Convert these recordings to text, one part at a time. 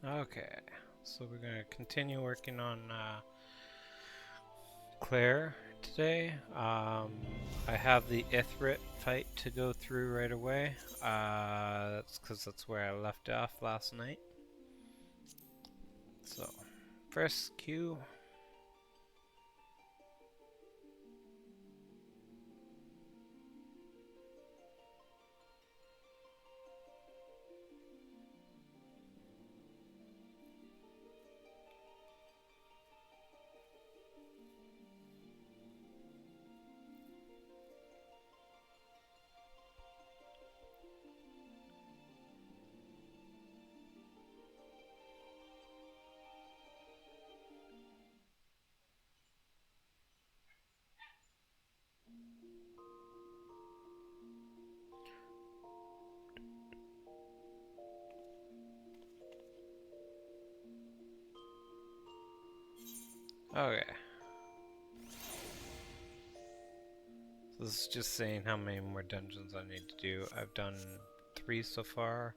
Okay, so we're gonna continue working on Claire today. I have the Ithrit fight to go through right away. That's because that's where I left off last night. So, first Q. Okay. So this is just saying how many more dungeons I need to do. I've done 3 so far.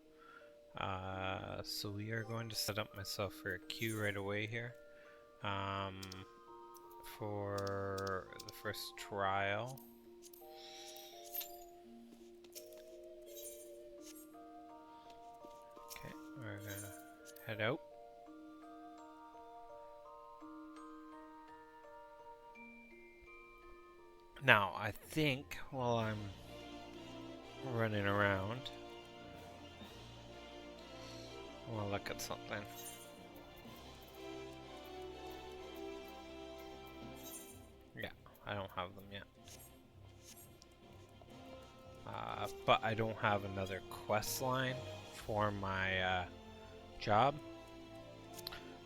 So we are going to set up myself for a queue right away here. For the first trial. Okay, we're gonna head out. Now, I think while I'm running around, I want to look at something. Yeah, I don't have them yet. But I don't have another quest line for my job.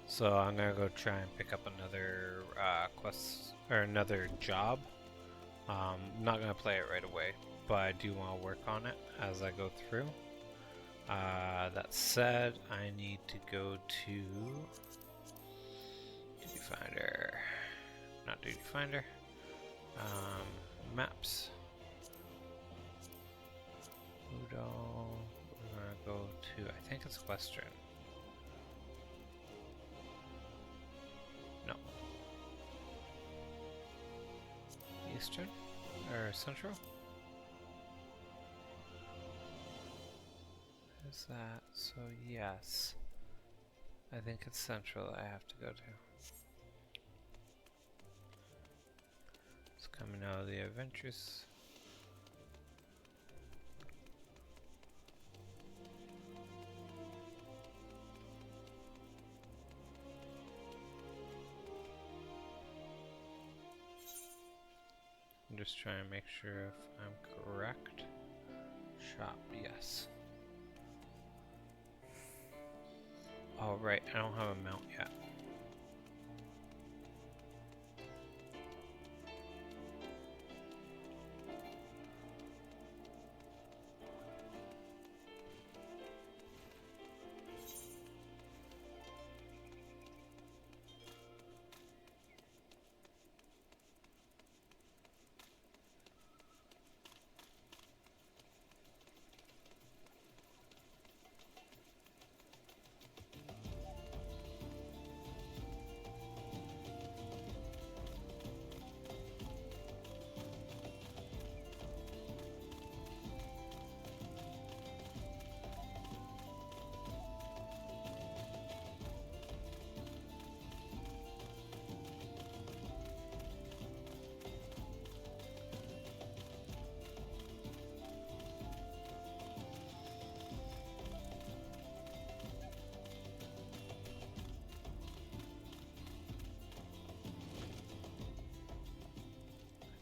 So I'm gonna go try and pick up another quest or another job. I'm not gonna play it right away, but I do want to work on it as I go through. That said, I need to go to Duty Finder, not Duty Finder, Maps. Udo, we're gonna go to, I think it's Western. No. Eastern? Or Central? Is that? So yes. I think it's Central I have to go to. It's coming out of the Adventures. I'm just trying to make sure if I'm correct. Shop, yes. Oh right, I don't have a mount yet.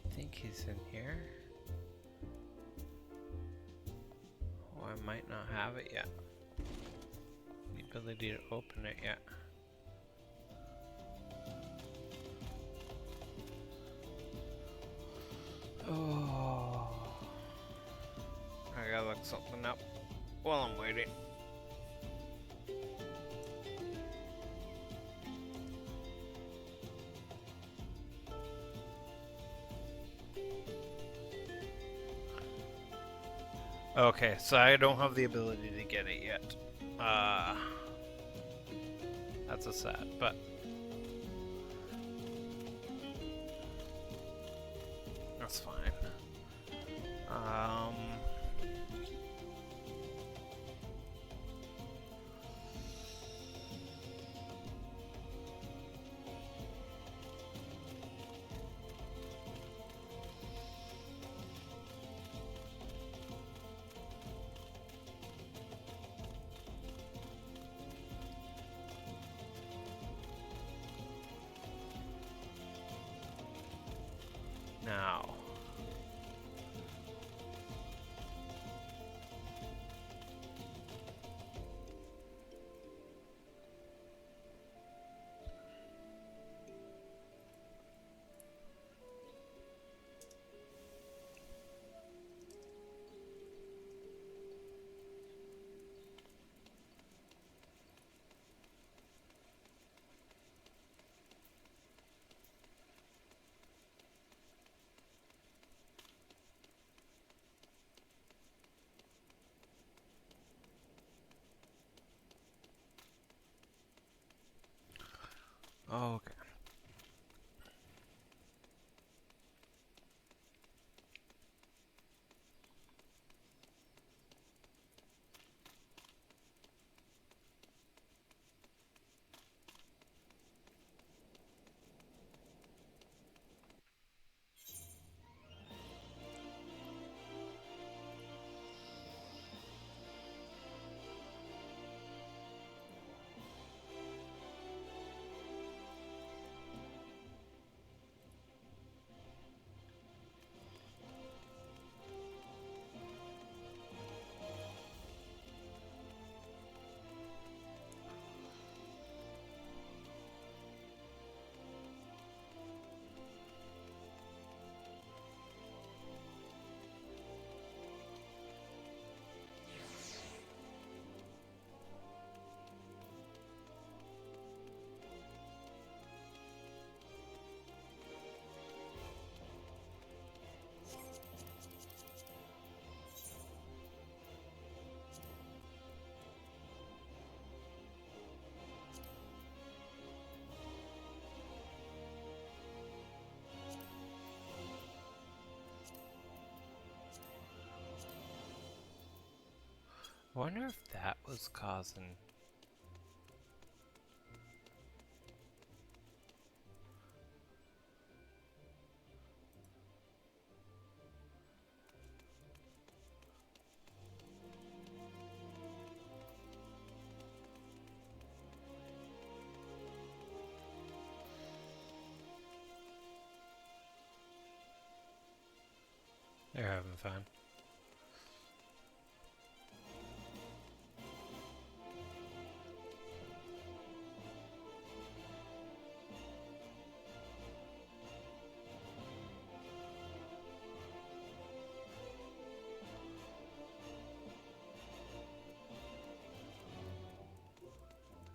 I think he's in here. Oh, I might not have it yet. The ability to open it yet. Oh, I gotta look something up while I'm waiting. Okay, so I don't have the ability to get it yet. That's a sad, but that's fine. Now, okay. I wonder if that was causing. They're having fun.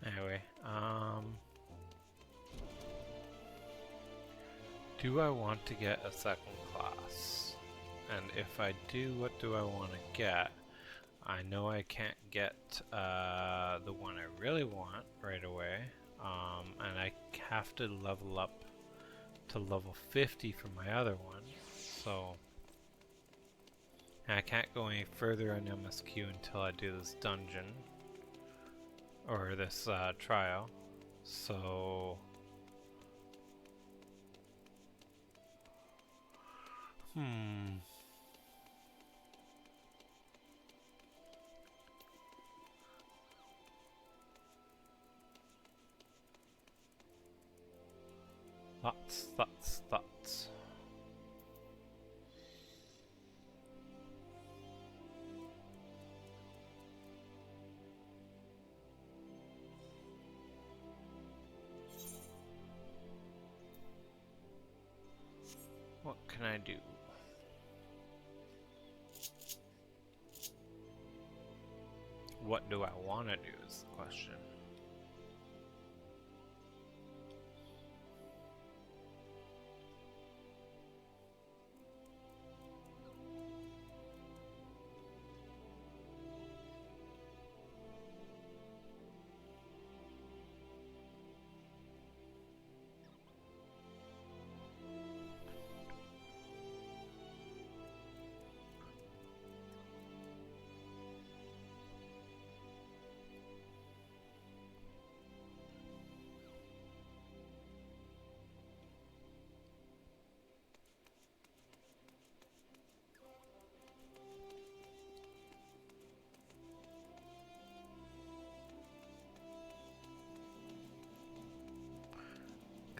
Anyway, do I want to get a second class? And if I do, what do I want to get? I know I can't get the one I really want right away, and I have to level up to level 50 for my other one, so and I can't go any further on MSQ until I do this dungeon, or this trial, so thoughts. What can I do? What do I want to do is the question.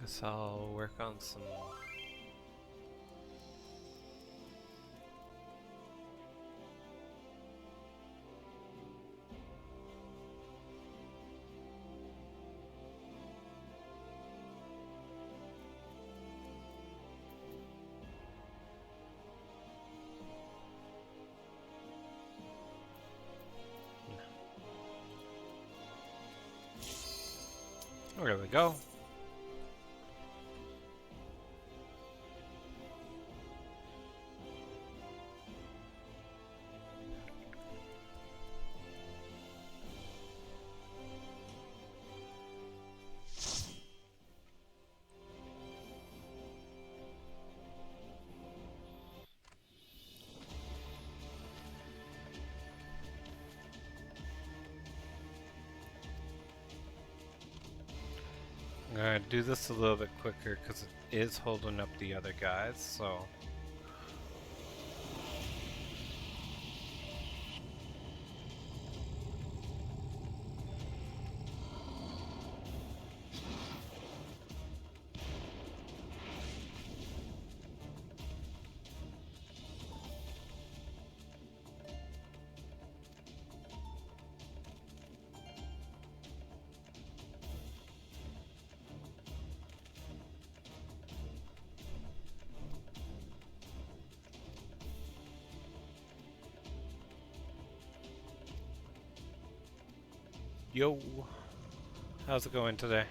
Guess I'll work on some. There we go. I'm gonna do this a little bit quicker because it is holding up the other guys, so. Yo, how's it going today?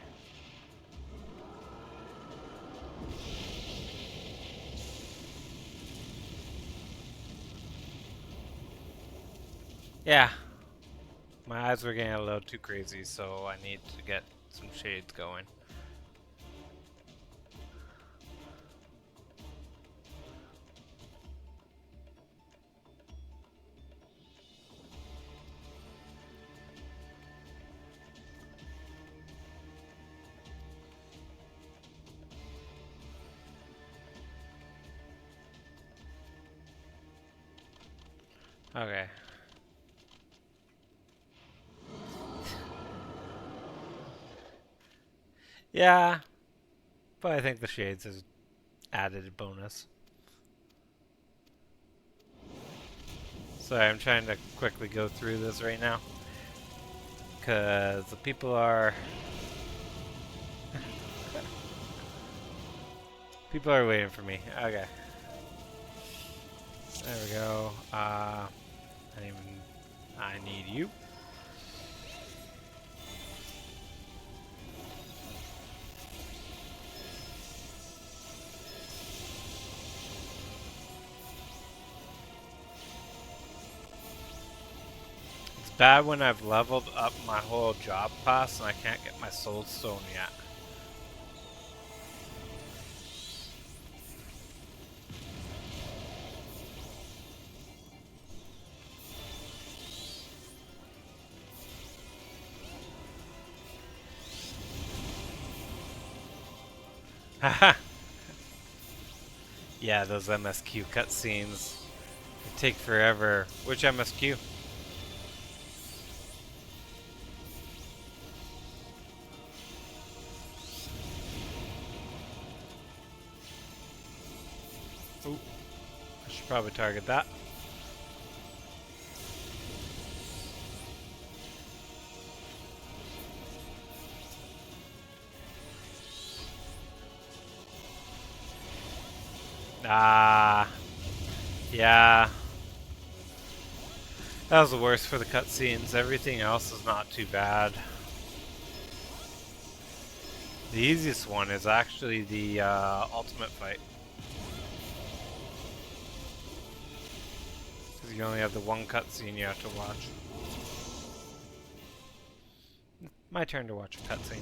Yeah, my eyes were getting a little too crazy, so I need to get some shades going. Okay. Yeah, but I think the shades is added bonus. Sorry, I'm trying to quickly go through this right now. Because the people are... people are waiting for me. Okay. There we go. I need you. It's bad when I've leveled up my whole job class and I can't get my soul stone yet. Haha. Yeah, those MSQ cutscenes. They take forever. Which MSQ? Ooh, I should probably target that. Ah, yeah. That was the worst for the cutscenes. Everything else is not too bad. The easiest one is actually the ultimate fight. Because you only have the one cutscene you have to watch. My turn to watch a cutscene.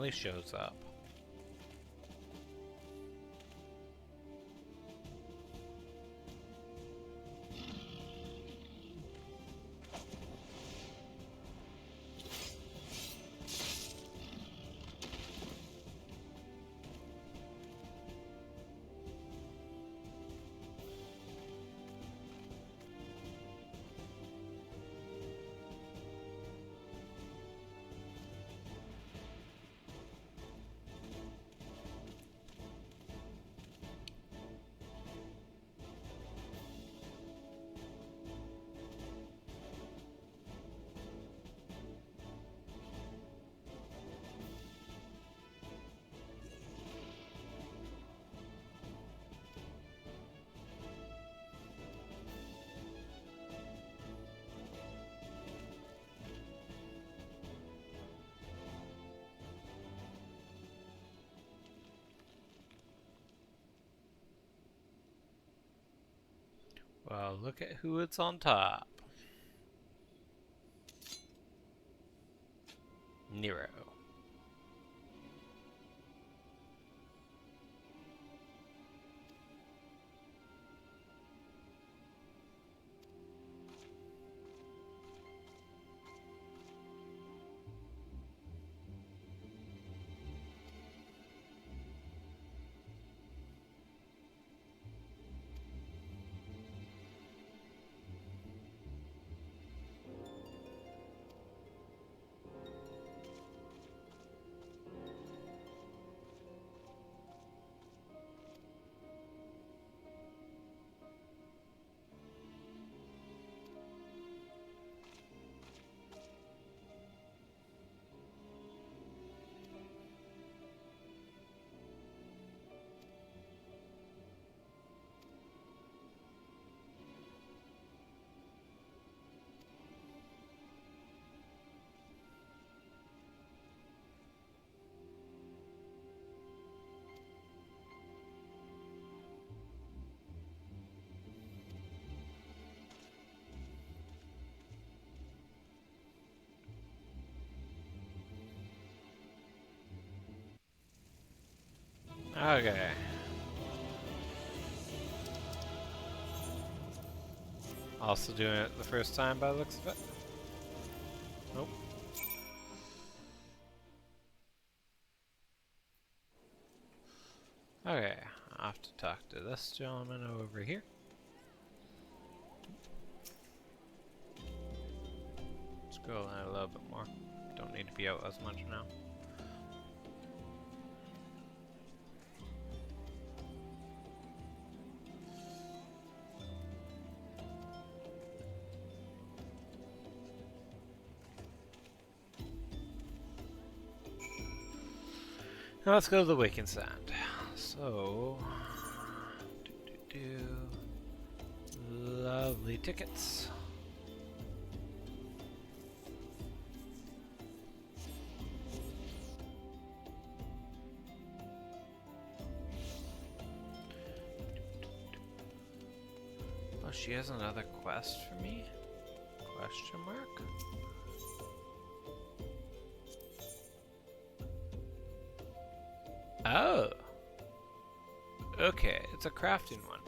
finally shows up. Well, look at who it's on top. Nero. Okay. Also doing it the first time by the looks of it. Nope. Okay, I'll have to talk to this gentleman over here. Scroll in a little bit more. Don't need to be out as much now. Now let's go to the Waking Sand. So, lovely tickets. Oh, she has another quest for me? Question mark? Oh! Okay, it's a crafting one.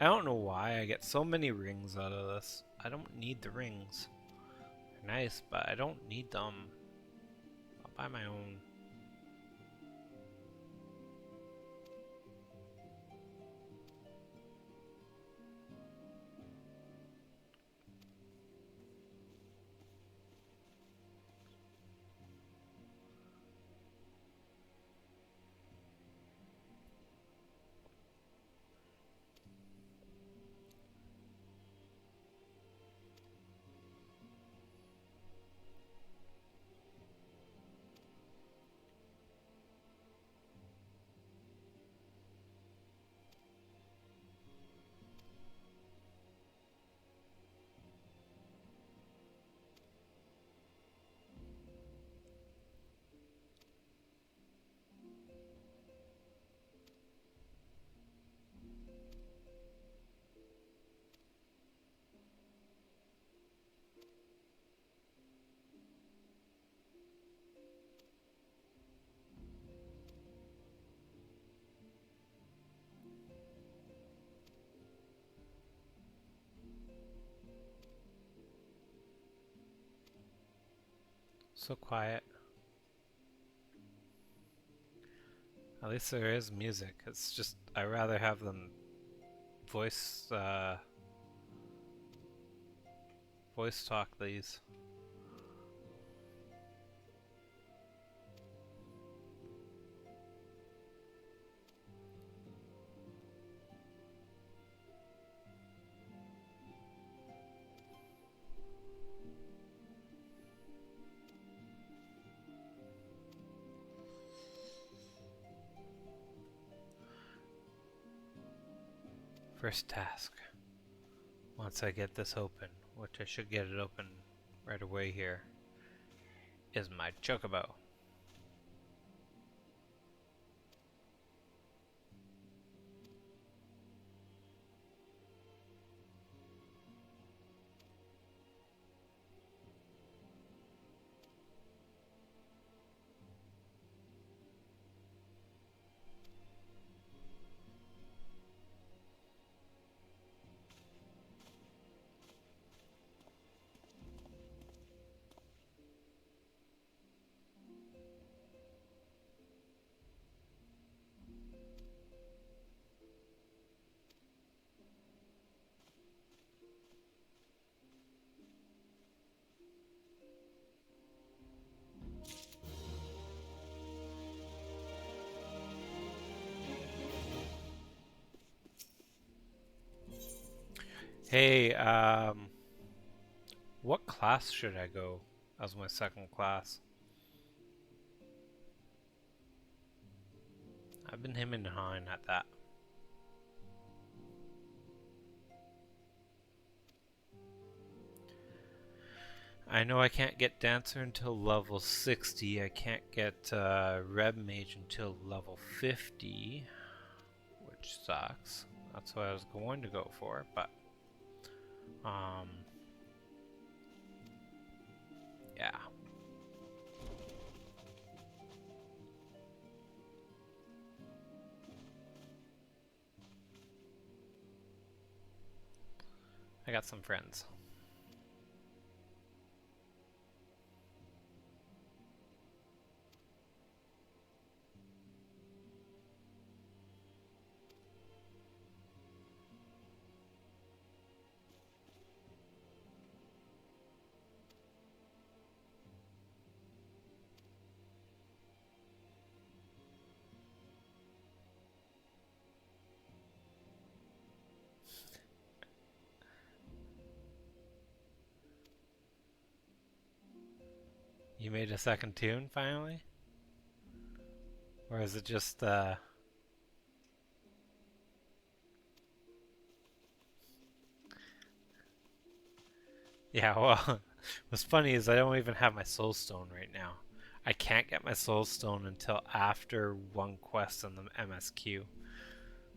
I don't know why I get so many rings out of this. I don't need the rings. They're nice, but I don't need them. I'll buy my own. so quiet. At least there is music. It's just I rather have them voice voice talk these. First task. Once I get this open, which I should get it open right away here, is my chocobo. Hey, what class should I go as my second class? I've been hemming and hawing at that. I know I can't get Dancer until level 60. I can't get Red Mage until level 50, which sucks. That's what I was going to go for, but yeah. I got some friends. You made a second tune finally? Or is it just yeah, well, what's funny is I don't even have my soul stone right now. I can't get my soul stone until after one quest on the MSQ.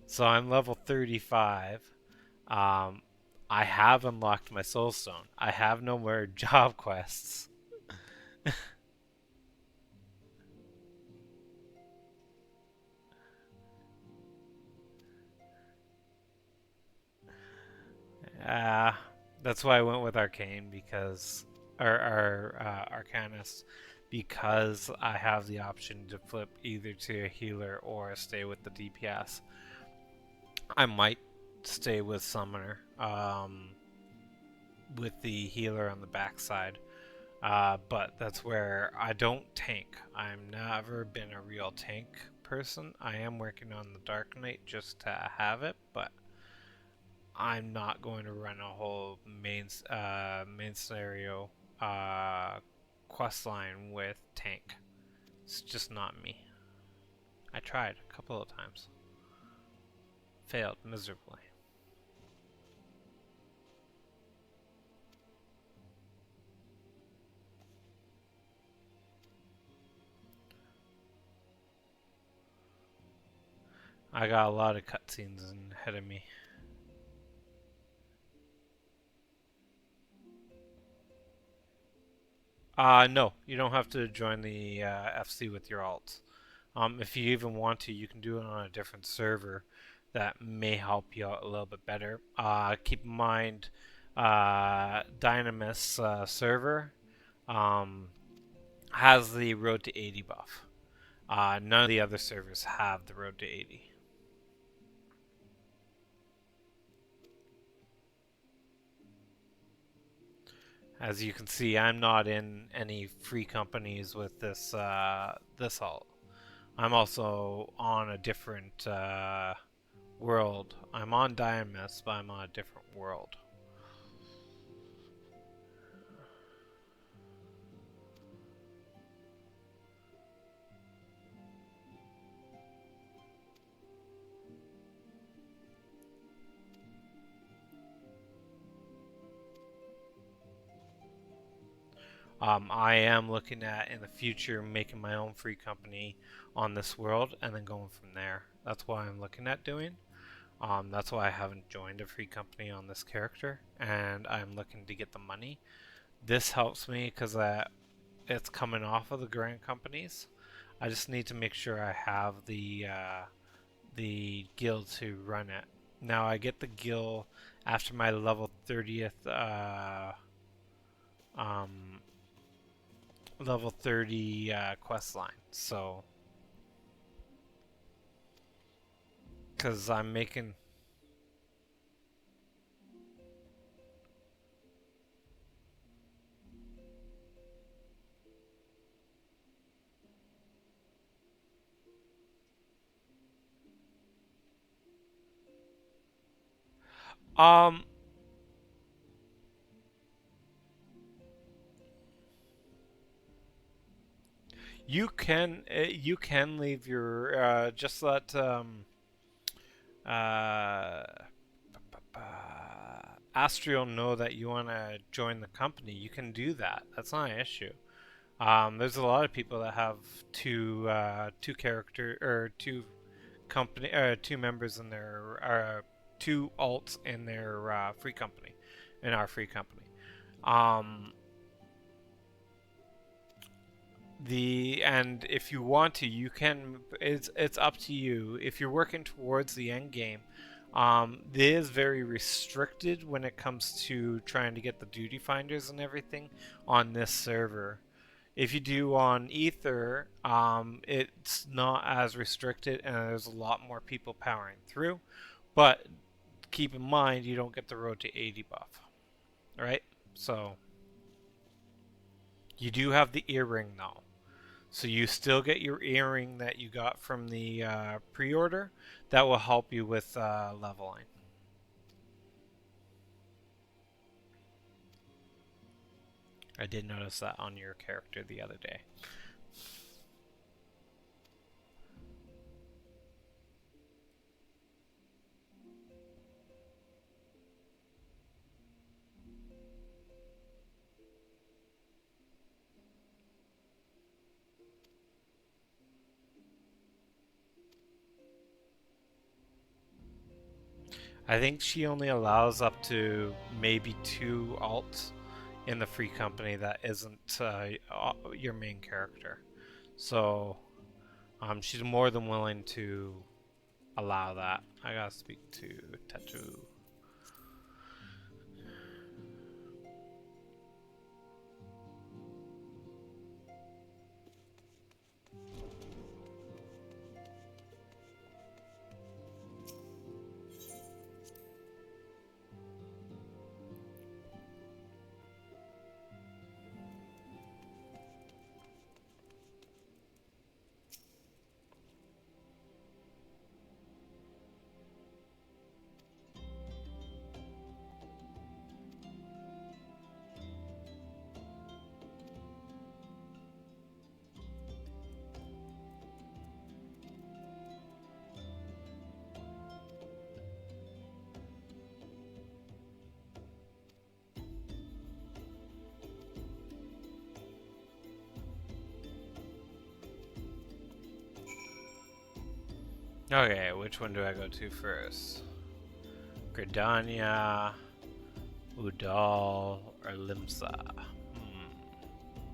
So I'm level 35. Um, I have unlocked my soul stone. I have no more job quests. Uh, that's why I went with Arcane because, or Arcanist, because I have the option to flip either to a healer or stay with the DPS. I might stay with Summoner, with the healer on the backside. But that's where I don't tank. I've never been a real tank person. I am working on the Dark Knight just to have it, but I'm not going to run a whole main scenario quest line with tank. It's just not me. I tried a couple of times. Failed miserably. I got a lot of cutscenes ahead of me. No, you don't have to join the FC with your alt. If you even want to, you can do it on a different server that may help you out a little bit better. Keep in mind, Dynamis server, um, has the Road to 80 buff. None of the other servers have the Road to 80. As you can see, I'm not in any free companies with this this alt. I'm also on a different world. I'm on Diamond, but I'm on a different world. I am looking at in the future making my own free company on this world and then going from there. That's what I'm looking at doing. That's why I haven't joined a free company on this character, and I'm looking to get the money. This helps me because it's coming off of the grant companies. I just need to make sure I have the guild to run it. Now I get the guild after my level 30th level 30 quest line. So because I'm making um you can leave your just let uh Astral know that you want to join the company. You can do that. That's not an issue. There's a lot of people that have two character or two members in their two alts in their free company, in our free company. Um, and if you want to, you can. It's up to you. If you're working towards the end game, it is very restricted when it comes to trying to get the duty finders and everything on this server. If you do on Ether, it's not as restricted and there's a lot more people powering through. But keep in mind, you don't get the Road to 80 buff, right? So you do have the earring though. So you still get your earring that you got from the pre-order. That will help you with leveling. I did notice that on your character the other day. I think she only allows up to maybe 2 alts in the free company that isn't your main character. So she's more than willing to allow that. I gotta speak to Tattoo. Okay, which one do I go to first? Gridania, Udal, or Limsa?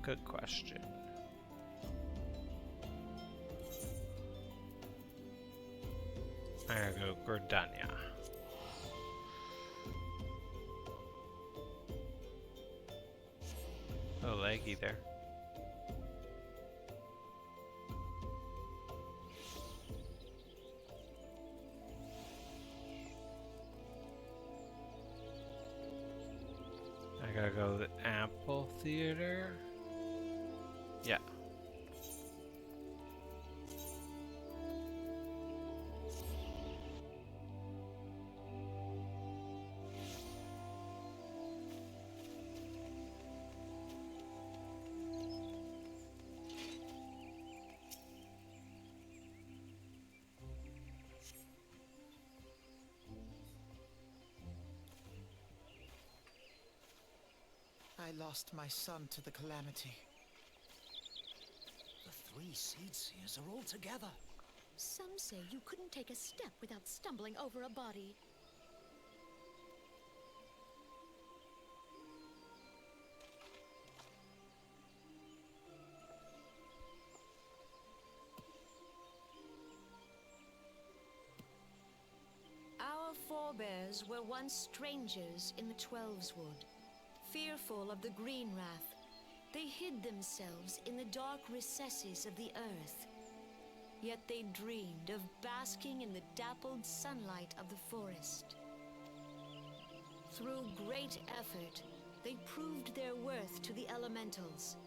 Good question. I'm gonna go Gridania. Oh, laggy there. gotta go to the amphitheater. Yeah. I lost my son to the calamity. The three Seed Seers are all together. Some say you couldn't take a step without stumbling over a body. Our forebears were once strangers in the Twelveswood. Fearful of the Green Wrath, they hid themselves in the dark recesses of the earth. Yet they dreamed of basking in the dappled sunlight of the forest. Through great effort, they proved their worth to the elementals,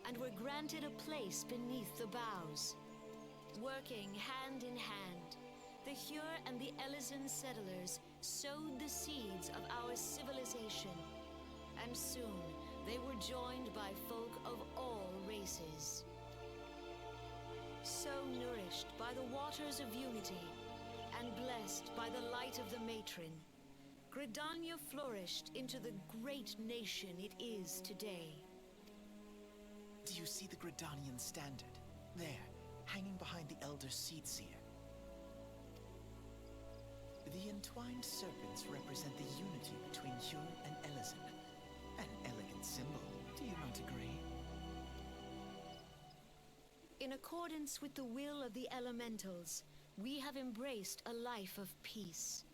and were granted a place beneath the boughs. Working hand in hand, the Hyur and the Elysian settlers sowed the seeds of our civilization, and soon they were joined by folk of all races. So nourished by the waters of unity, and blessed by the light of the matron, Gridania flourished into the great nation it is today. Do you see the Gridanian standard? There, hanging behind the Elder Seed Seer. The entwined serpents represent the unity between Hyur and Elysian. An elegant symbol, do you not agree? In accordance with the will of the elementals, we have embraced a life of peace.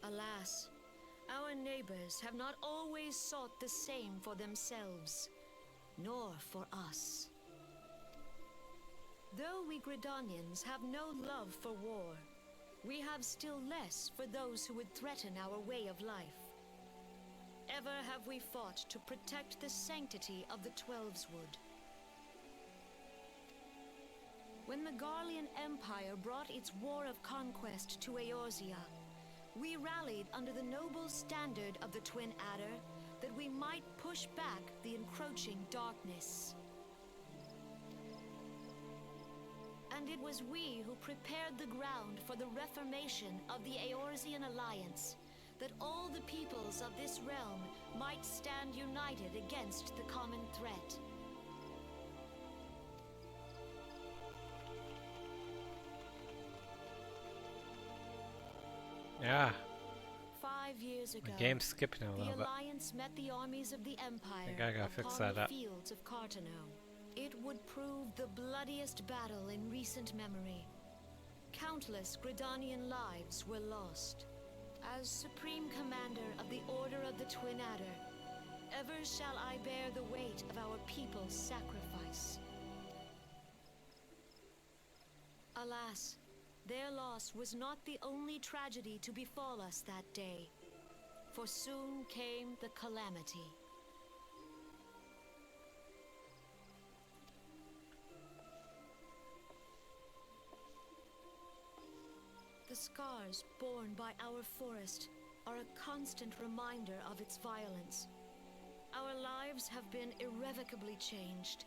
Alas, our neighbors have not always sought the same for themselves, nor for us. Though we Gridanians have no love for war, we have still less for those who would threaten our way of life. Ever have we fought to protect the sanctity of the Twelveswood. When the Garlean Empire brought its war of conquest to Eorzea, we rallied under the noble standard of the Twin Adder that we might push back the encroaching darkness. And it was we who prepared the ground for the reformation of the Eorzean Alliance, that all the peoples of this realm might stand united against the common threat. Yeah. 5 years ago, The game's skipping a the little bit. Alliance met the armies of the Empire think I gotta fix upon that the up. fields of Carteneau. It would prove the bloodiest battle in recent memory. Countless Gridanian lives were lost. As Supreme Commander of the Order of the Twin Adder, ever shall I bear the weight of our people's sacrifice. Alas, their loss was not the only tragedy to befall us that day, for soon came the calamity. The scars borne by our forest are a constant reminder of its violence. Our lives have been irrevocably changed.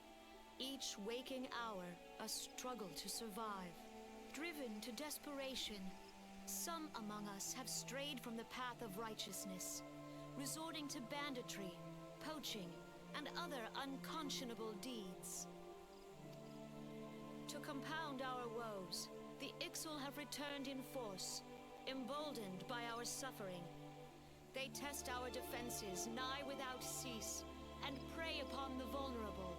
Each waking hour, a struggle to survive. Driven to desperation, some among us have strayed from the path of righteousness, resorting to banditry, poaching, and other unconscionable deeds. To compound our woes, the Ixal have returned in force, emboldened by our suffering. They test our defenses nigh without cease, and prey upon the vulnerable.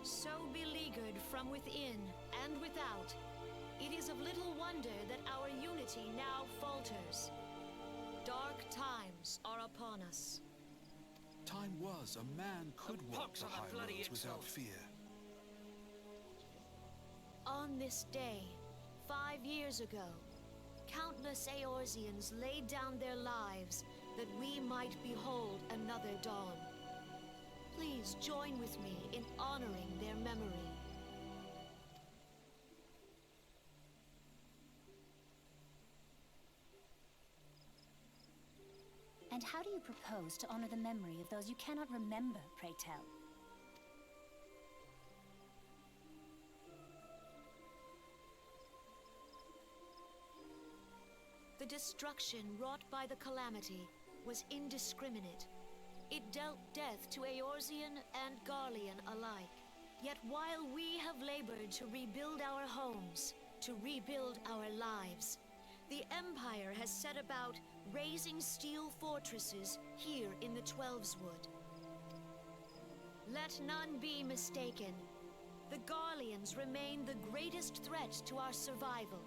So beleaguered from within and without, it is of little wonder that our unity now falters. Dark times are upon us. Time was a man could walk the high roads without fear. On this day, 5 years ago, countless Eorzeans laid down their lives that we might behold another dawn. Please join with me in honoring their memory. And how do you propose to honor the memory of those you cannot remember, pray tell? The destruction wrought by the Calamity was indiscriminate. It dealt death to Eorzean and Garlean alike. Yet while we have labored to rebuild our homes, to rebuild our lives, the Empire has set about raising steel fortresses here in the Twelveswood. Let none be mistaken. The Garleans remain the greatest threat to our survival.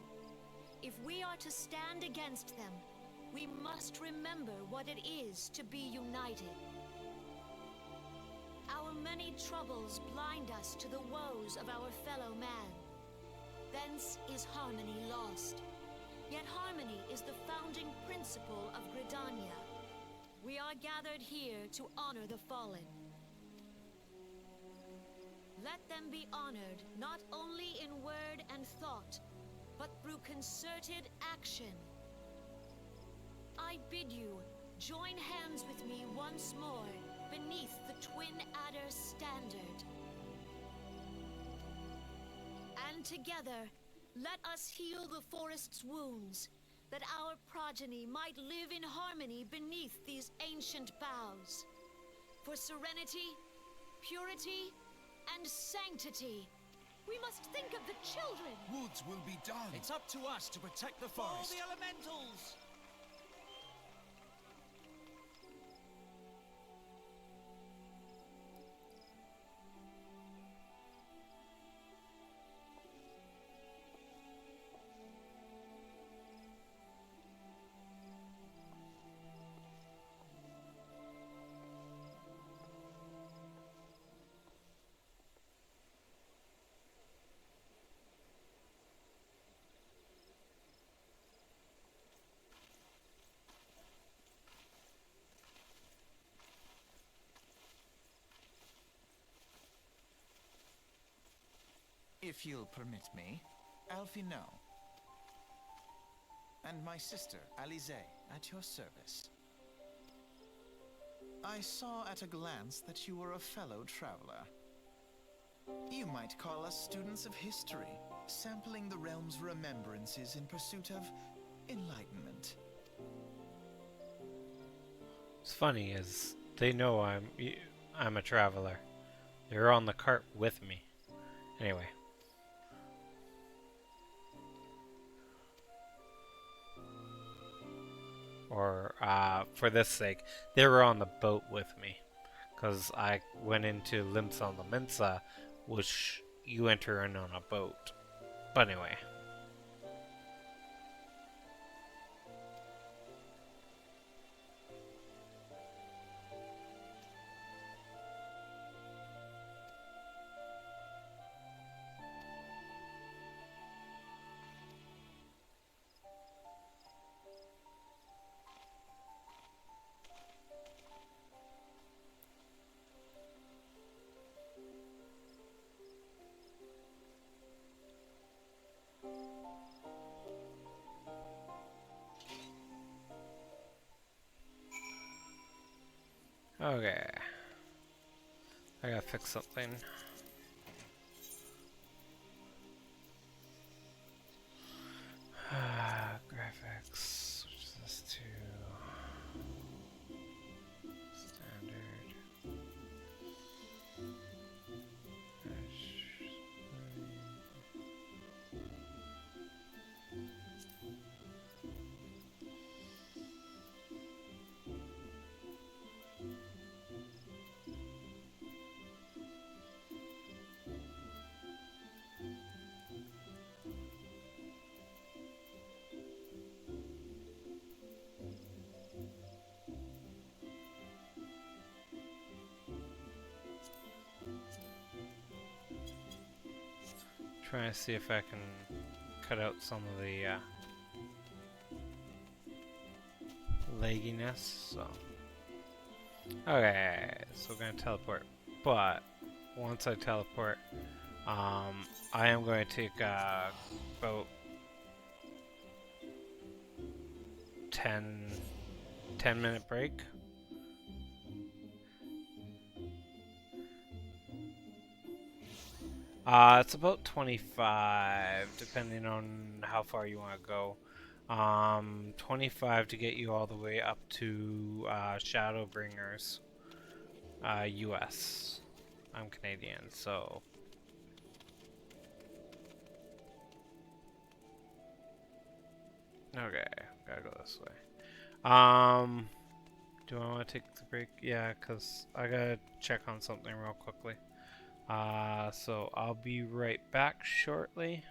If we are to stand against them, we must remember what it is to be united. Our many troubles blind us to the woes of our fellow man. Thence is harmony lost. Yet harmony is the founding principle of Gridania. We are gathered here to honor the fallen. Let them be honored not only in word and thought, but through concerted action. I bid you join hands with me once more beneath the Twin Adder standard. And together, let us heal the forest's wounds, that our progeny might live in harmony beneath these ancient boughs. For serenity, purity, and sanctity, we must think of the children. Woods will be done. It's up to us to protect the For forest. the elementals! If you'll permit me, Alphinaud. And my sister, Alize, at your service. I saw at a glance that you were a fellow traveler. You might call us students of history, sampling the realm's remembrances in pursuit of enlightenment. What's funny is they know I'm a traveler. They're on the cart with me. Anyway. Or, for this sake, they were on the boat with me. Because I went into Limsa on the Mensa, which you enter in on a boat. But anyway. Okay. I gotta fix something. Graphics. Switch this to standard. Trying to see if I can cut out some of the lagginess. So, okay, so we're gonna teleport but once I teleport, I am going to take about 10-minute break. It's about 25, depending on how far you want to go. 25 to get you all the way up to Shadowbringers, US. I'm Canadian, so. Okay, gotta go this way. Do I want to take the break? Yeah, because I gotta check on something real quickly. So I'll be right back shortly.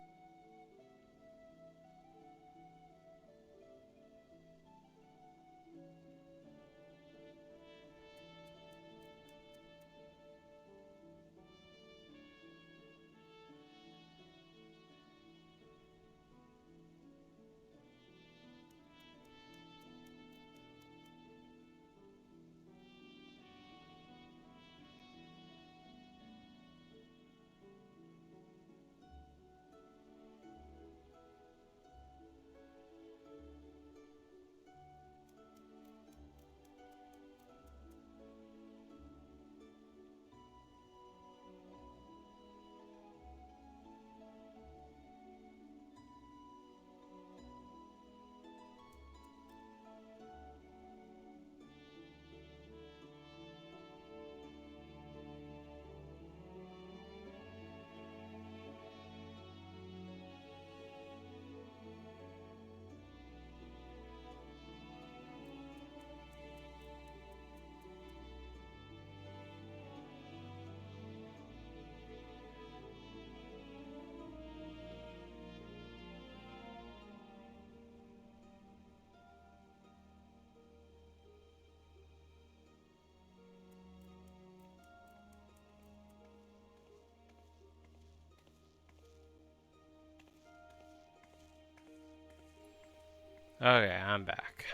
Okay, I'm back.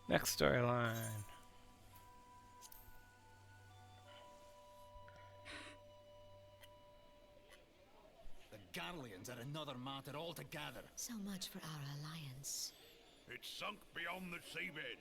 Next storyline. The Garleans are another matter altogether. So much for our alliance. It's sunk beyond the seabed.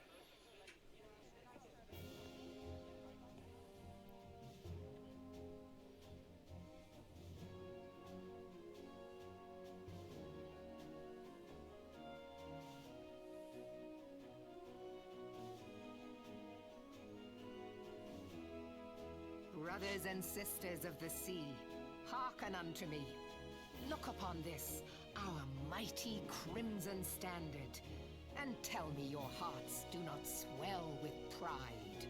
Brothers and sisters of the sea, hearken unto me. Look upon this, our mighty crimson standard, and tell me your hearts do not swell with pride.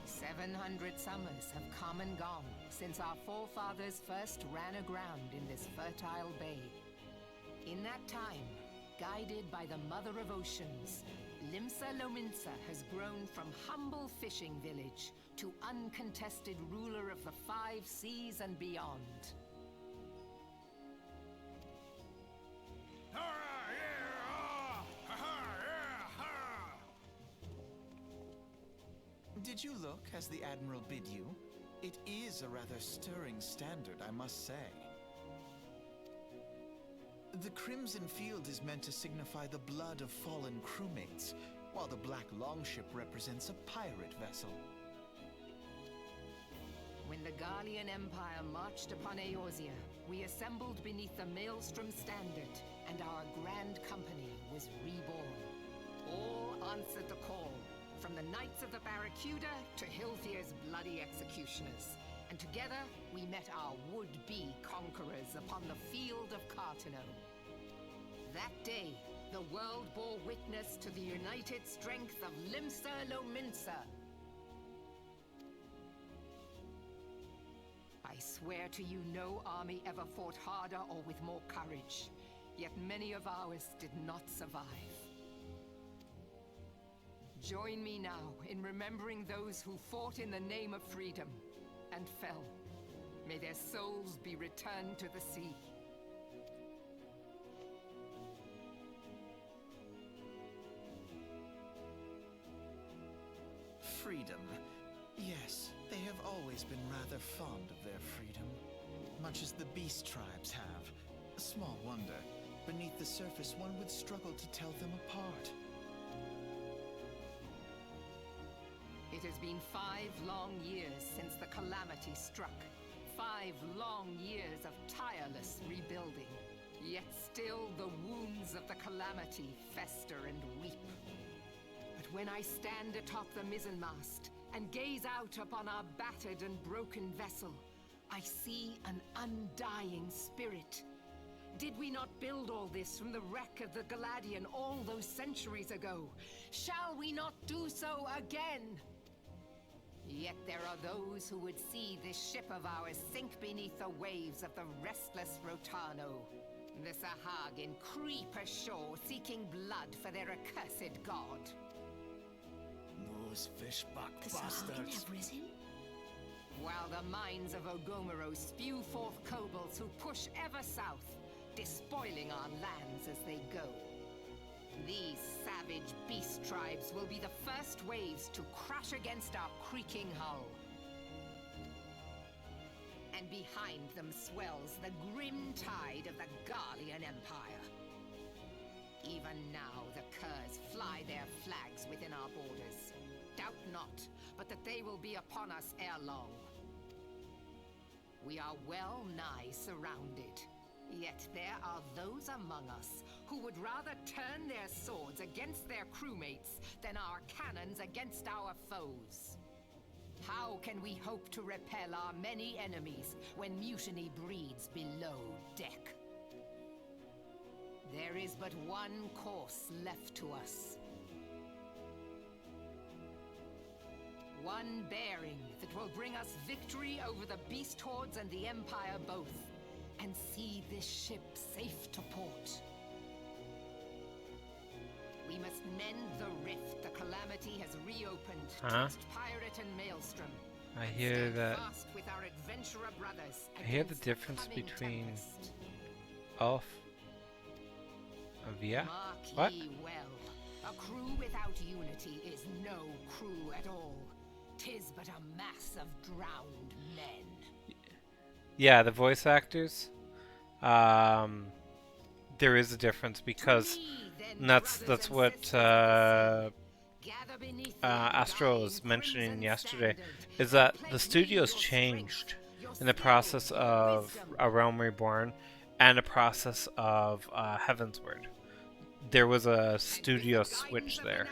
"700 summers have come and gone since our forefathers first ran aground in this fertile bay. In that time, guided by the Mother of Oceans, Limsa Lominsa has grown from humble fishing village to uncontested ruler of the 5 seas and beyond. Did you look as the Admiral bid you? It is a rather stirring standard, I must say. The Crimson Field is meant to signify the blood of fallen crewmates, while the Black Longship represents a pirate vessel. When the Garlean Empire marched upon Eorzea, we assembled beneath the Maelstrom Standard, and our Grand Company was reborn. All answered the call, from the Knights of the Barracuda to Hilthier's bloody executioners. And together, we met our would-be conquerors upon the field of Carteneau. That day, the world bore witness to the united strength of Limsa Lominsa. I swear to you, no army ever fought harder or with more courage. Yet many of ours did not survive. Join me now in remembering those who fought in the name of freedom and fell. May their souls be returned to the sea. Freedom. Yes, they have always been rather fond of their freedom. Much as the beast tribes have. Small wonder. Beneath the surface, one would struggle to tell them apart. It has been 5 long years since the calamity struck. 5 long years of tireless rebuilding. Yet still the wounds of the calamity fester and weep. But when I stand atop the mizzenmast and gaze out upon our battered and broken vessel, I see an undying spirit. Did we not build all this from the wreck of the Galadian all those centuries ago? Shall we not do so again? Yet there are those who would see this ship of ours sink beneath the waves of the restless Rotano. The Sahagin creep ashore seeking blood for their accursed god. Those fishback The Sahagin bastards. have risen? While the mines of Ogomero spew forth kobolds who push ever south, despoiling our lands as they go. These savage beast tribes will be the first waves to crash against our creaking hull. And behind them swells the grim tide of the Garlean Empire. Even now the Curs fly their flags within our borders. Doubt not, but that they will be upon us ere long. We are well nigh surrounded. Yet there are those among us who would rather turn their swords against their crewmates than our cannons against our foes. How can we hope to repel our many enemies when mutiny breeds below deck? There is but one course left to us. One bearing that will bring us victory over the beast hordes and the Empire both, and see this ship safe to port. We must mend the rift the calamity has reopened twixt Pirate and Maelstrom. I hear Stand that. fast with our adventurer brothers I hear the against difference coming between tempest. Ulf and Via. Mark What? ye well, a crew without unity is no crew at all. 'Tis but a mass of drowned men. Yeah, the voice actors. There is a difference because and that's what Astro was mentioning yesterday, is that the studio's changed in the process of A Realm Reborn and the process of Heavensward. There was a studio switch there.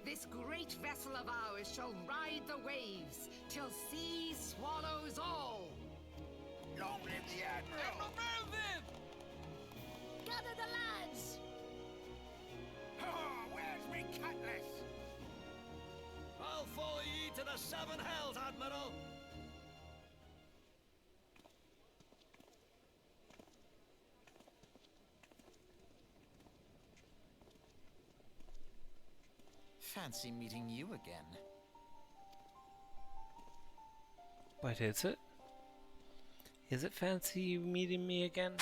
This great vessel of ours shall ride the waves till sea swallows all. Long live the Admiral! Gather the lads! Oh, where's me cutlass? I'll follow ye to the 7 hells, Admiral. Fancy meeting you again. What is it? Is it fancy you meeting me again?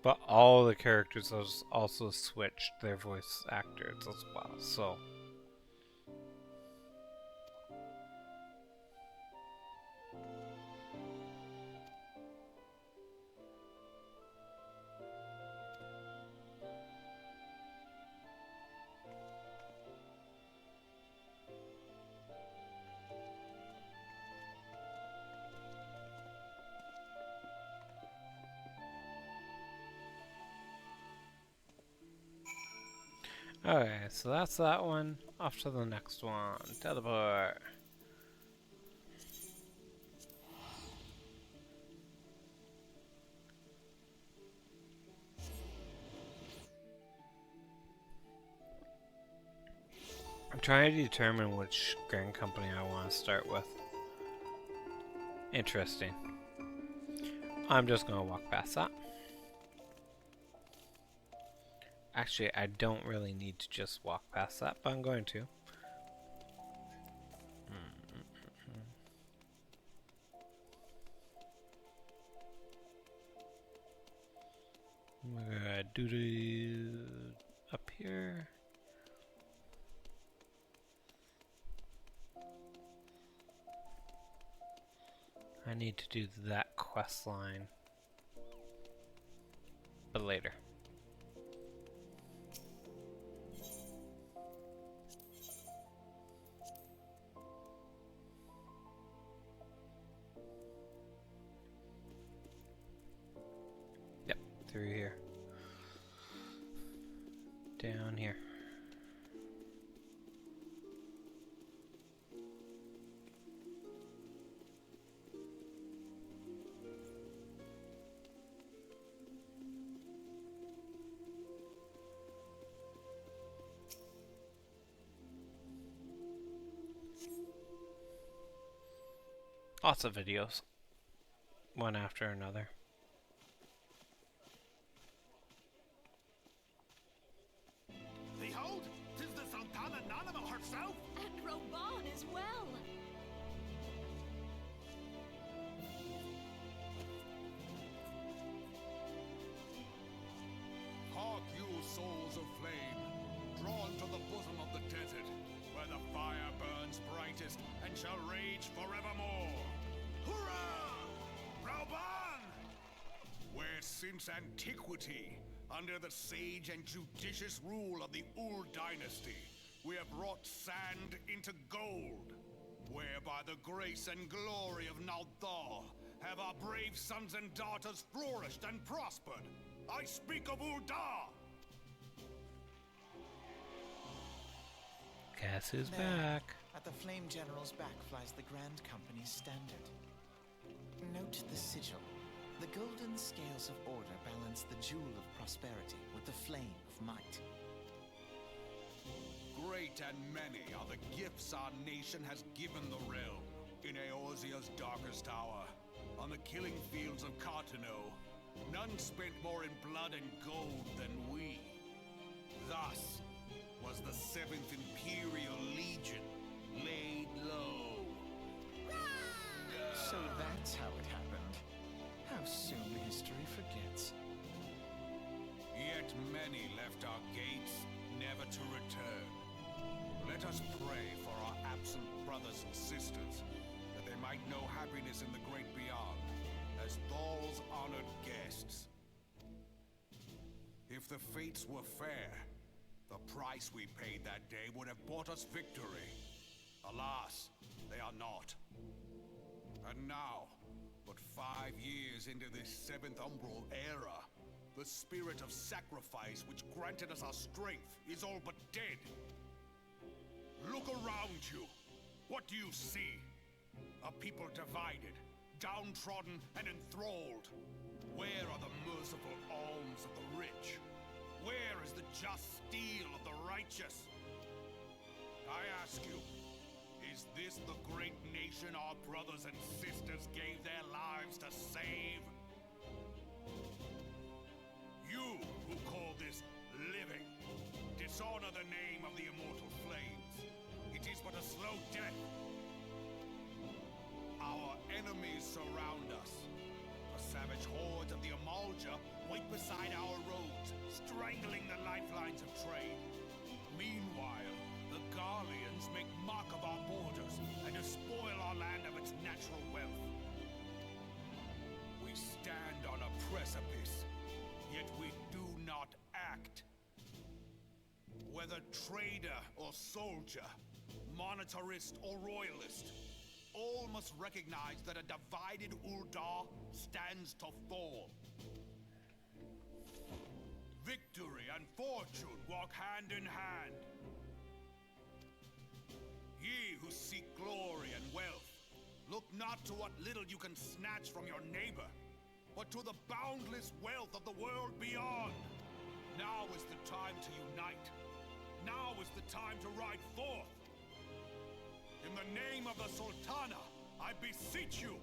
But all the characters has also switched their voice actors as well, so... Okay, so that's that one. Off to the next one. Teleport. I'm trying to determine which Grand Company I want to start with. Interesting. I'm just going to walk past that. Actually, I don't really need to just walk past that, but I'm going to. We're gonna do the up here. I need to do that quest line, but later. Yep, through here. Down here. Lots of videos, one after another. Behold, 'tis the Sultana Nanima herself! And Roban as well! Hark you, souls of flame, drawn to the bosom of the desert, where the fire burns brightest and shall rage forevermore. Hurrah! Rauban! Where since antiquity, under the sage and judicious rule of the Ul dynasty, we have wrought sand into gold. Where by the grace and glory of Naldar have our brave sons and daughters flourished and prospered. I speak of Uldar! Guess who's There, back? At the Flame General's back flies the Grand Company's standard. Note the sigil. The golden scales of order balance the jewel of prosperity with the flame of might. Great and many are the gifts our nation has given the realm. In Eorzea's darkest hour, on the killing fields of Cartano, none spent more in blood and gold than we. Thus was the 7th Imperial Legion laid low. So that's how it happened. How soon history forgets. Yet many left our gates, never to return. Let us pray for our absent brothers and sisters, that they might know happiness in the great beyond, as Thal's honored guests. If the fates were fair, the price we paid that day would have bought us victory. Alas, they are not. And now, but 5 years into this 7th Umbral era, the spirit of sacrifice which granted us our strength is all but dead. Look around you. What do you see? A people divided, downtrodden and enthralled. Where are the merciful alms of the rich? Where is the just steel of the righteous? I ask you, is this the great nation our brothers and sisters gave their lives to save? You who call this living, dishonor the name of the immortal flames. It is but a slow death. Our enemies surround us. The savage hordes of the Amalja wait beside our roads, strangling the lifelines of trade. Meanwhile, the Garleans make mock of our borders and despoil our land of its natural wealth. We stand on a precipice, yet we do not act. Whether trader or soldier, monetarist or royalist, all must recognize that a divided Uldar stands to fall. Victory and fortune walk hand in hand. Ye who seek glory and wealth, look not to what little you can snatch from your neighbor, but to the boundless wealth of the world beyond. Now is the time to unite. Now is the time to ride forth. In the name of the Sultana, I beseech you.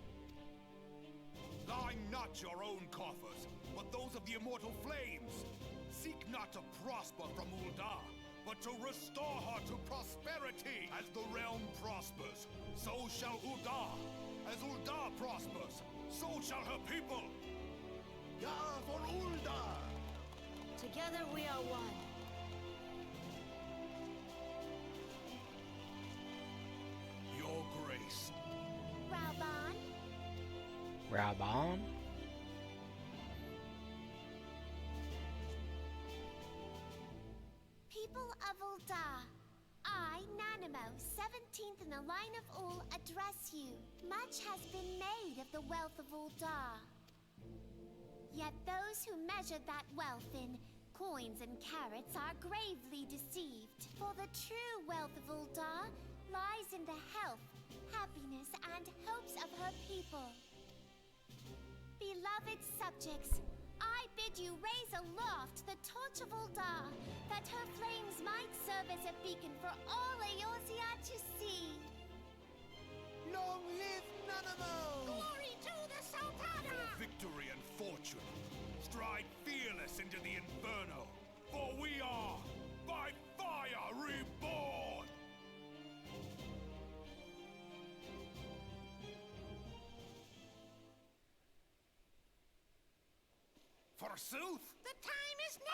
Line not your own coffers, but those of the immortal flames. Seek not to prosper from Ul'dah, but to restore her to prosperity. As the realm prospers, so shall Ul'dah. As Ul'dah prospers, so shall her people. Ja for Ul'dah! Together we are one. Your grace. Raoban, Raban? people of Ul'dah, I, Nanamo, 17th in the line of Ul, address you. Much has been made of the wealth of Ul'dah. Yet those who measure that wealth in coins and carats are gravely deceived. For the true wealth of Ul'dah lies in the health, happiness, and hopes of her people. Beloved subjects, I bid you raise aloft the torch of Ul'dah, that her flames might serve as a beacon for all Eorzea to see. Long live Nanamo! Glory to the Sultana! For victory and fortune, stride fearless into the inferno, for we are, by fire, reborn! Forsooth? The time is now!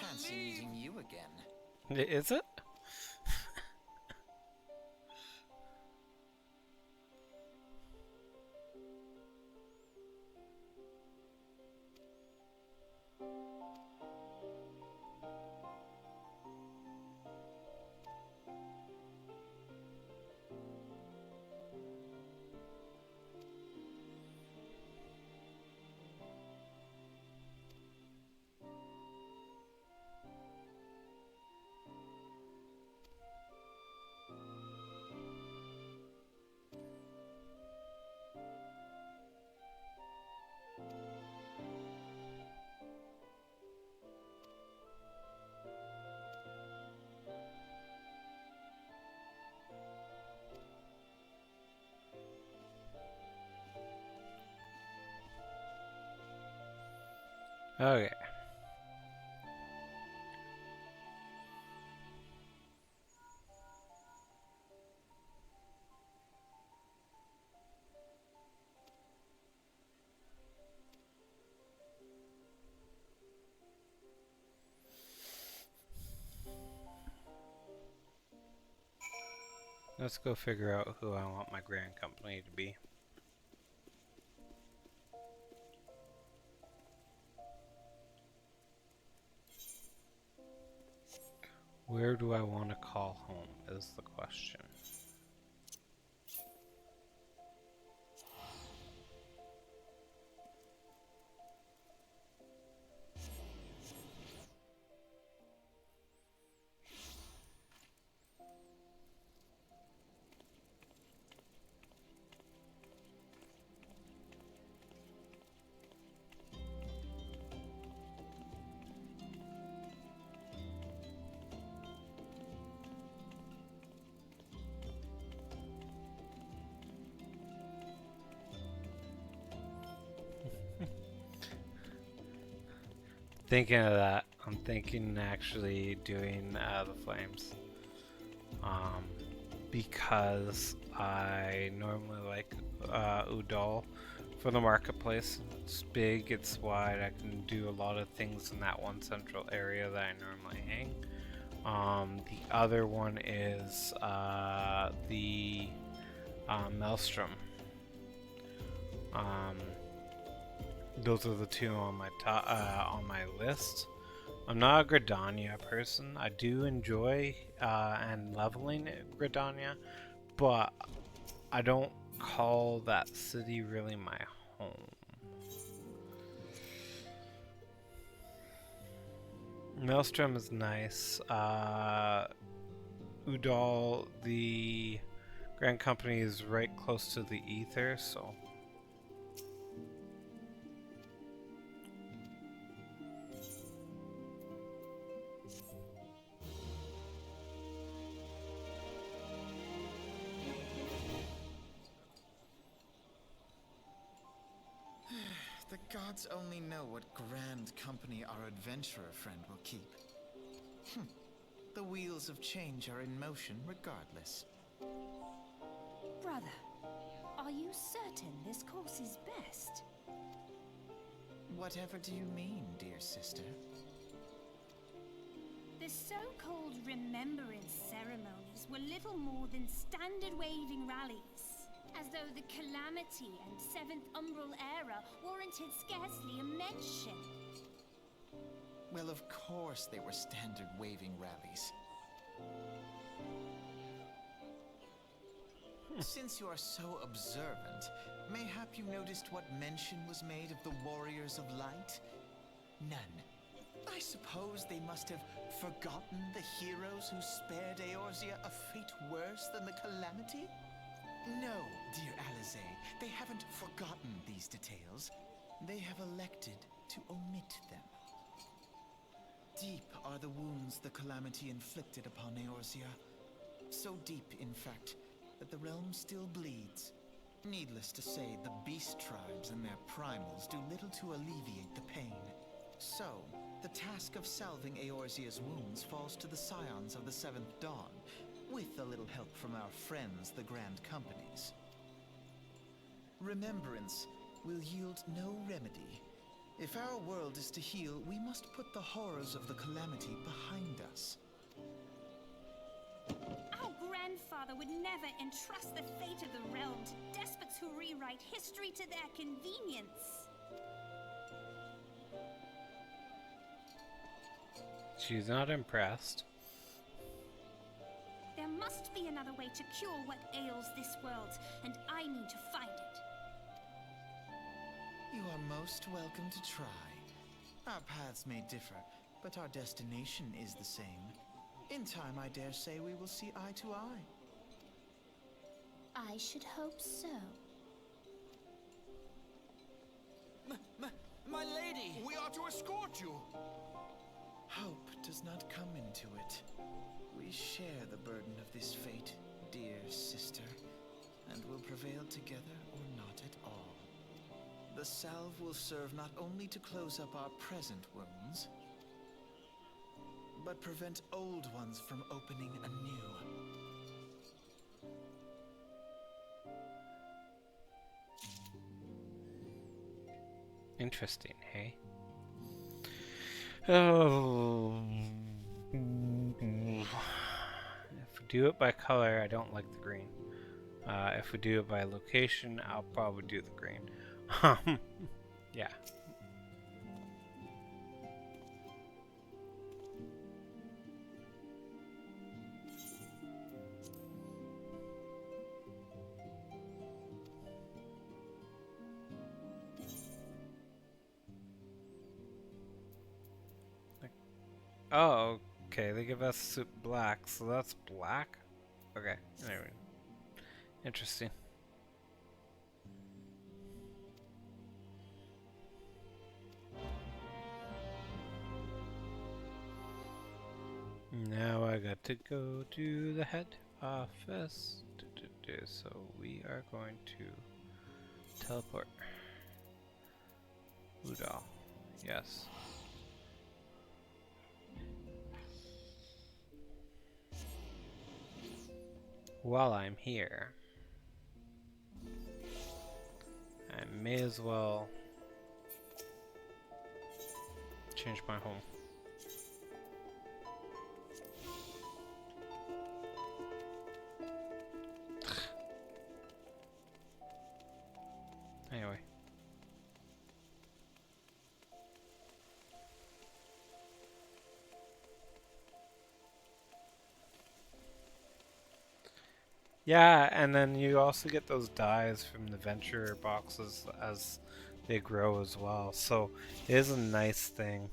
Fancy meeting you again. Is it? Okay. Let's go figure out who I want my grand company to be. Where do I want to call home is the question. Thinking of that, I'm thinking actually doing the flames, because I normally like Udal for the marketplace. It's big, it's wide, I can do a lot of things in that one central area that I normally hang. The other one is the Maelstrom. Those are the two on my top on my list. I'm not a Gridania person. I do enjoy and leveling Gridania, but I don't call that city really my home. Maelstrom is nice. Udal, the Grand Company, is right close to the Ether, so. gods only know what grand company our adventurer friend will keep. The wheels of change are in motion regardless. Brother, are you certain this course is best? Whatever do you mean, dear sister? The so-called remembrance ceremonies were little more than standard waving rallies, as though the Calamity and Seventh Umbral Era warranted scarcely a mention. Well, of course they were standard waving rallies. Since you are so observant, mayhap you noticed what mention was made of the Warriors of Light? None. I suppose they must have forgotten the heroes who spared Eorzea a fate worse than the Calamity? No, dear Alisaie, they haven't forgotten these details. They have elected to omit them. Deep are the wounds the Calamity inflicted upon Eorzea. So deep, in fact, that the realm still bleeds. Needless to say, the beast tribes and their primals do little to alleviate the pain. So, the task of salving Eorzea's wounds falls to the scions of the Seventh Dawn, with a little help from our friends, the Grand Companies. Remembrance will yield no remedy. If our world is to heal, we must put the horrors of the Calamity behind us. Our grandfather would never entrust the fate of the realm to despots who rewrite history to their convenience. She's not impressed. There must be another way to cure what ails this world, and I need to find it. You are most welcome to try. Our paths may differ, but our destination is the same. In time, I dare say we will see eye to eye. I should hope so. My lady! We are to escort you. Hope does not come into it. We share the burden of this fate, dear sister, and will prevail together or not at all. The salve will serve not only to close up our present wounds, but prevent old ones from opening anew. Interesting, hey? Oh. If we do it by color, I don't like the green. If we do it by location, I'll probably do the green. Yeah. Oh, okay, they give us black, so that's black? Okay, anyway. Interesting. Now I got to go to the head office. So we are going to teleport. Udall. Yes. While I'm here, I may as well change my home. Anyway. Yeah, and then you also get those dyes from the venture boxes as they grow as well. So it is a nice thing.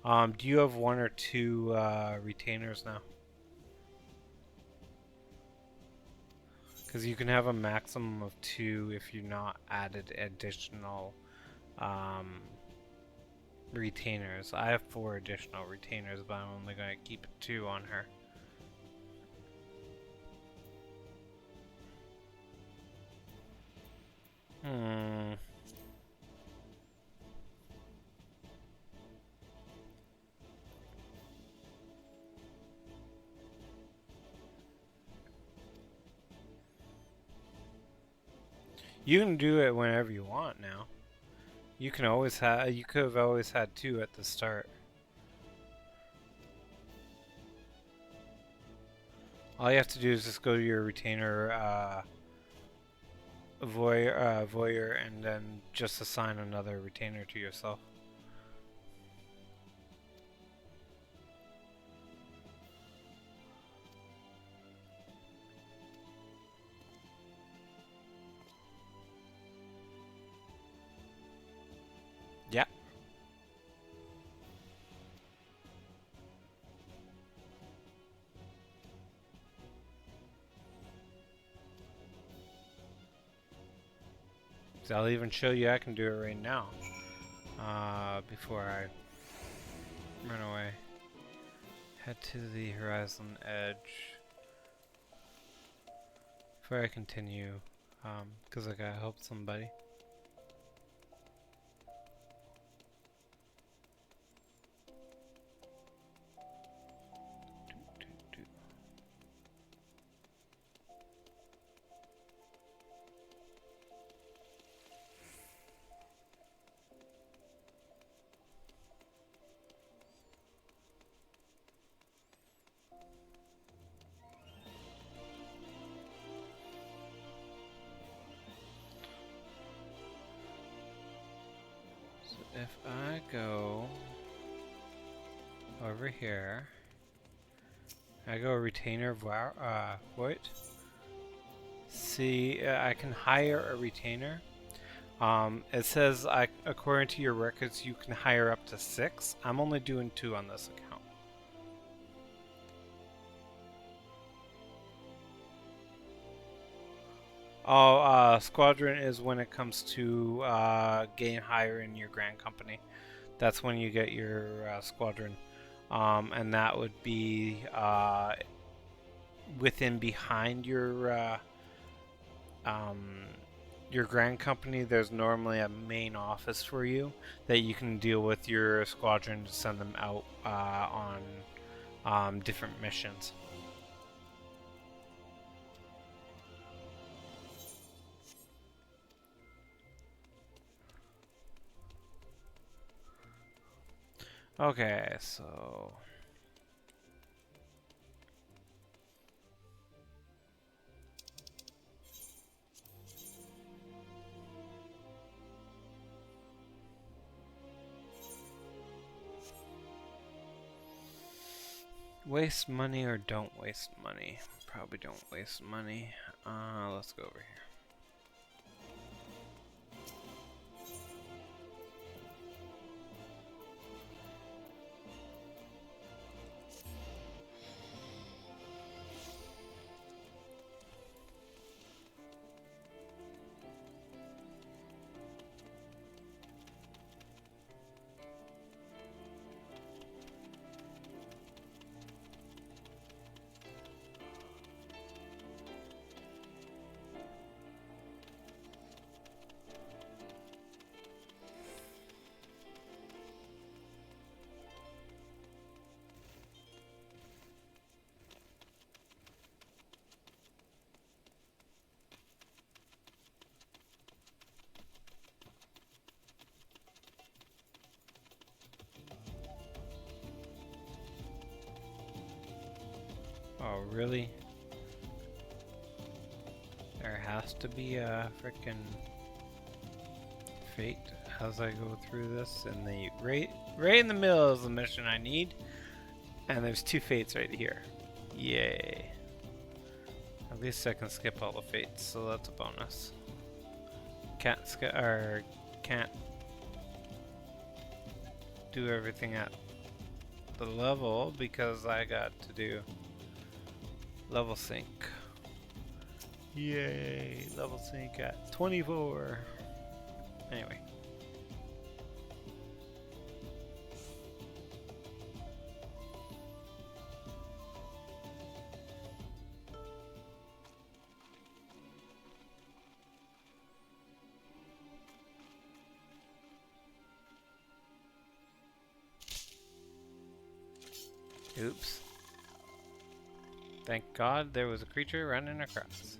Do you have one or two retainers now? Because you can have a maximum of 2 if you're not added additional retainers. I have 4 additional retainers, but I'm only going to keep 2 on her. You can do it whenever you want now. You can always have. You could have always had 2 at the start. All you have to do is just go to your retainer voyeur and then just assign another retainer to yourself. Yeah. So I'll even show you I can do it right now. Before I run away. Head to the horizon edge. Before I continue, because I gotta help somebody. If I go over here, I go retainer void. See, I can hire a retainer. It says, according to your records, you can hire up to 6. I'm only doing 2 on this account. Oh, squadron is when it comes to getting higher in your grand company. That's when you get your squadron, and that would be behind your grand company. There's normally a main office for you that you can deal with your squadron to send them out on different missions. Okay, so waste money or don't waste money? Probably don't waste money. Let's go over here. Oh, really? There has to be a frickin' fate as I go through this, and the right in the middle is the mission I need, and there's 2 fates right here. Yay! At least I can skip all the fates, so that's a bonus. Can't do everything at the level because I got to do level sync. Yay! Level sync at 24. Anyway. Oops. Thank God there was a creature running across.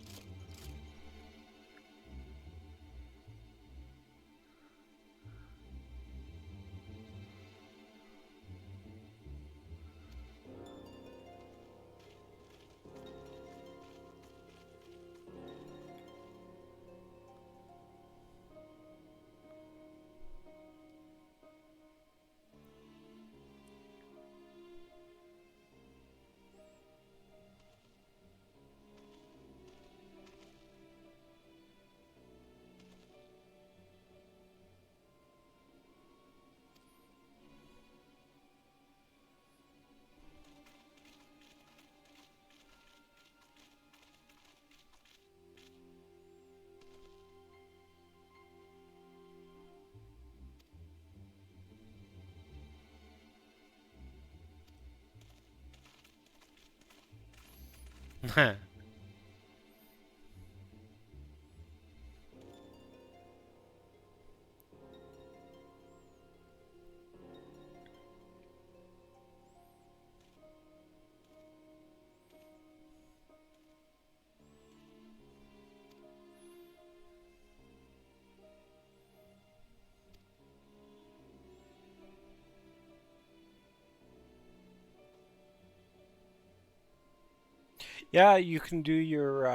Yeah, you can do your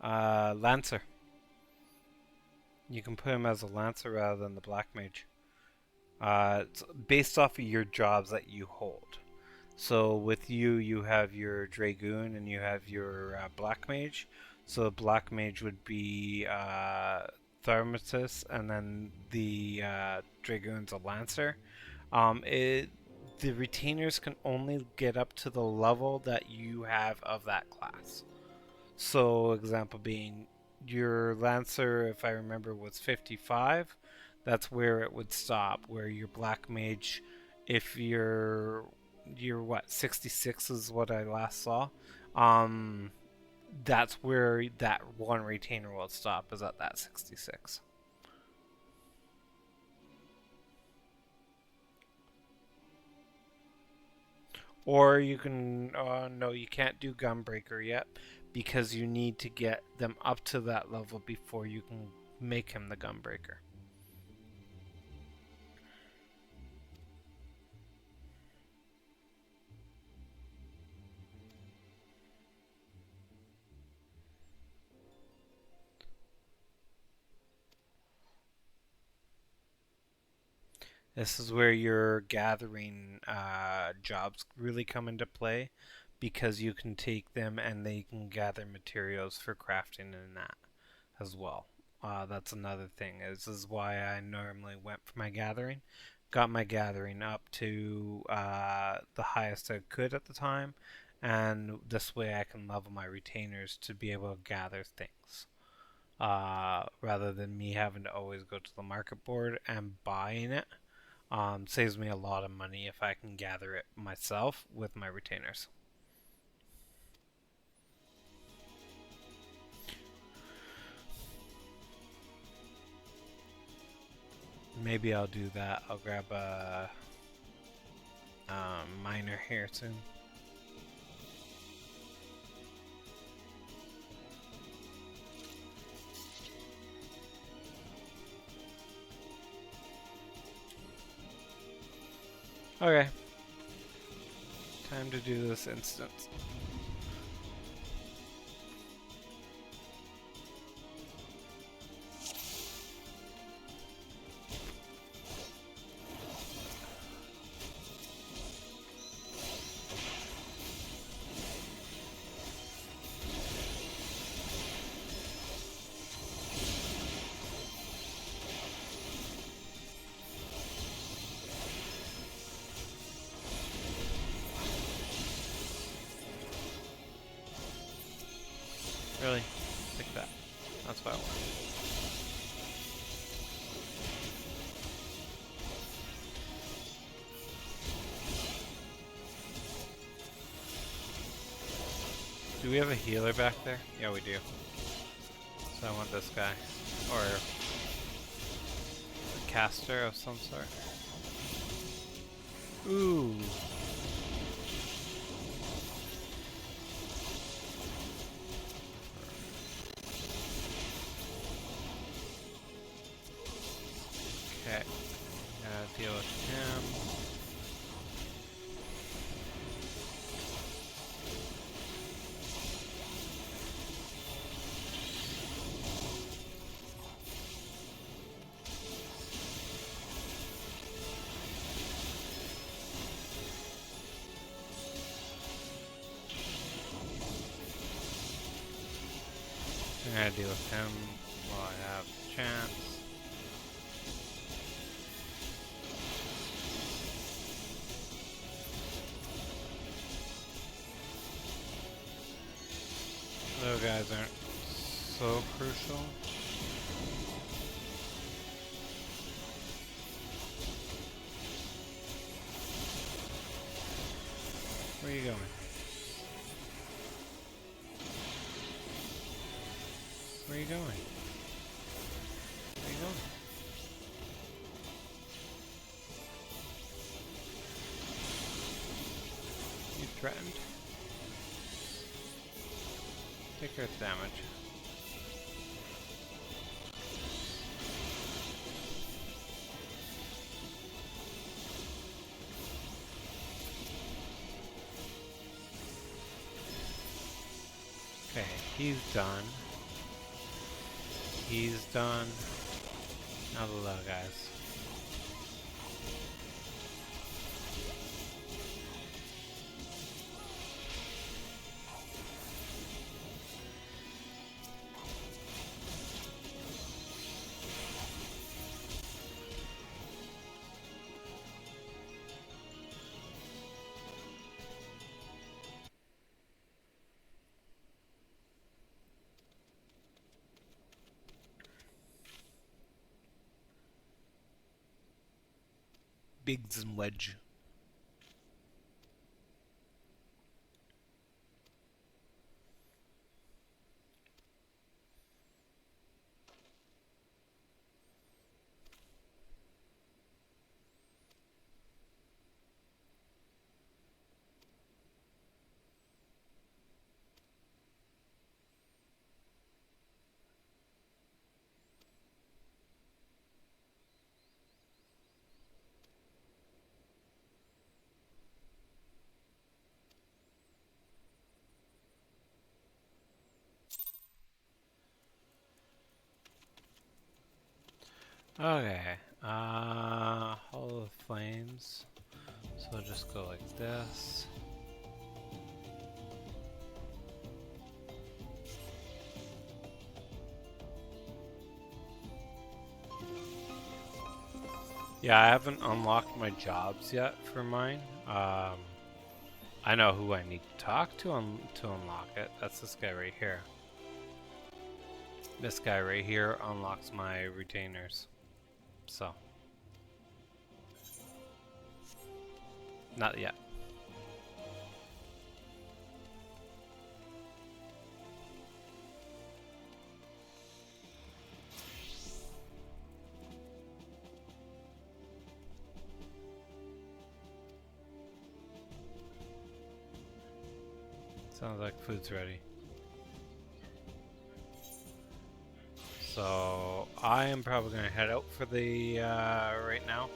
Lancer. You can put him as a Lancer rather than the Black Mage. It's based off of your jobs that you hold. So with you, you have your Dragoon and you have your Black Mage. So Black Mage would be Thermatus, and then the Dragoon's a Lancer. The retainers can only get up to the level that you have of that class. So example being, your Lancer, if I remember, was 55. That's where it would stop. Where your Black Mage, if you're what, 66 is what I last saw. That's where that one retainer will stop, is at that 66. Or you can, no, you can't do Gunbreaker yet, because you need to get them up to that level before you can make him the Gunbreaker. This is where your gathering jobs really come into play, because you can take them and they can gather materials for crafting and that as well. That's another thing. This is why I normally went for my gathering. Got my gathering up to the highest I could at the time, and this way I can level my retainers to be able to gather things. Rather than me having to always go to the market board and buying it. Saves me a lot of money if I can gather it myself with my retainers. Maybe I'll do that. I'll grab a miner here soon. Okay. Time to do this instance. Really? Take that. That's what I want. Do we have a healer back there? Yeah, we do. So I want this guy. Or a caster of some sort. Ooh. Okay, gotta deal with him. I'm gonna deal with him while I have the chance. Those guys aren't so crucial. Where are you going? Where are you going? Where are you going? You threatened? Take earth damage. Okay, he's done. He's done. Now the little guys. Biggs and Wedge. Okay, Hall of Flames. So just go like this. Yeah, I haven't unlocked my jobs yet for mine. I know who I need to talk to unlock it. That's this guy right here. This guy right here unlocks my retainers. So, not yet. Sounds like food's ready. So I am probably going to head out for the right now,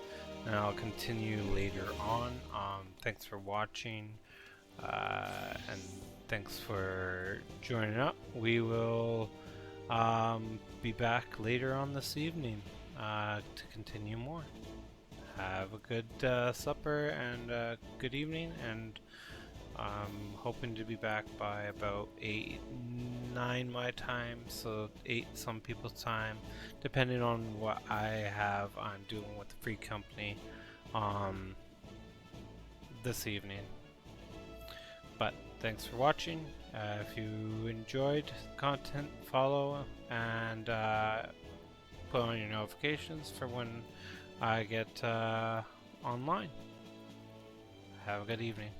and I'll continue later on. Thanks for watching, and thanks for joining up. We will be back later on this evening to continue more. Have a good supper and good evening, and I'm hoping to be back by about 8, 9 my time, so 8 some people's time, depending on what I'm doing with the free company this evening. But thanks for watching. If you enjoyed the content, follow and put on your notifications for when I get online. Have a good evening.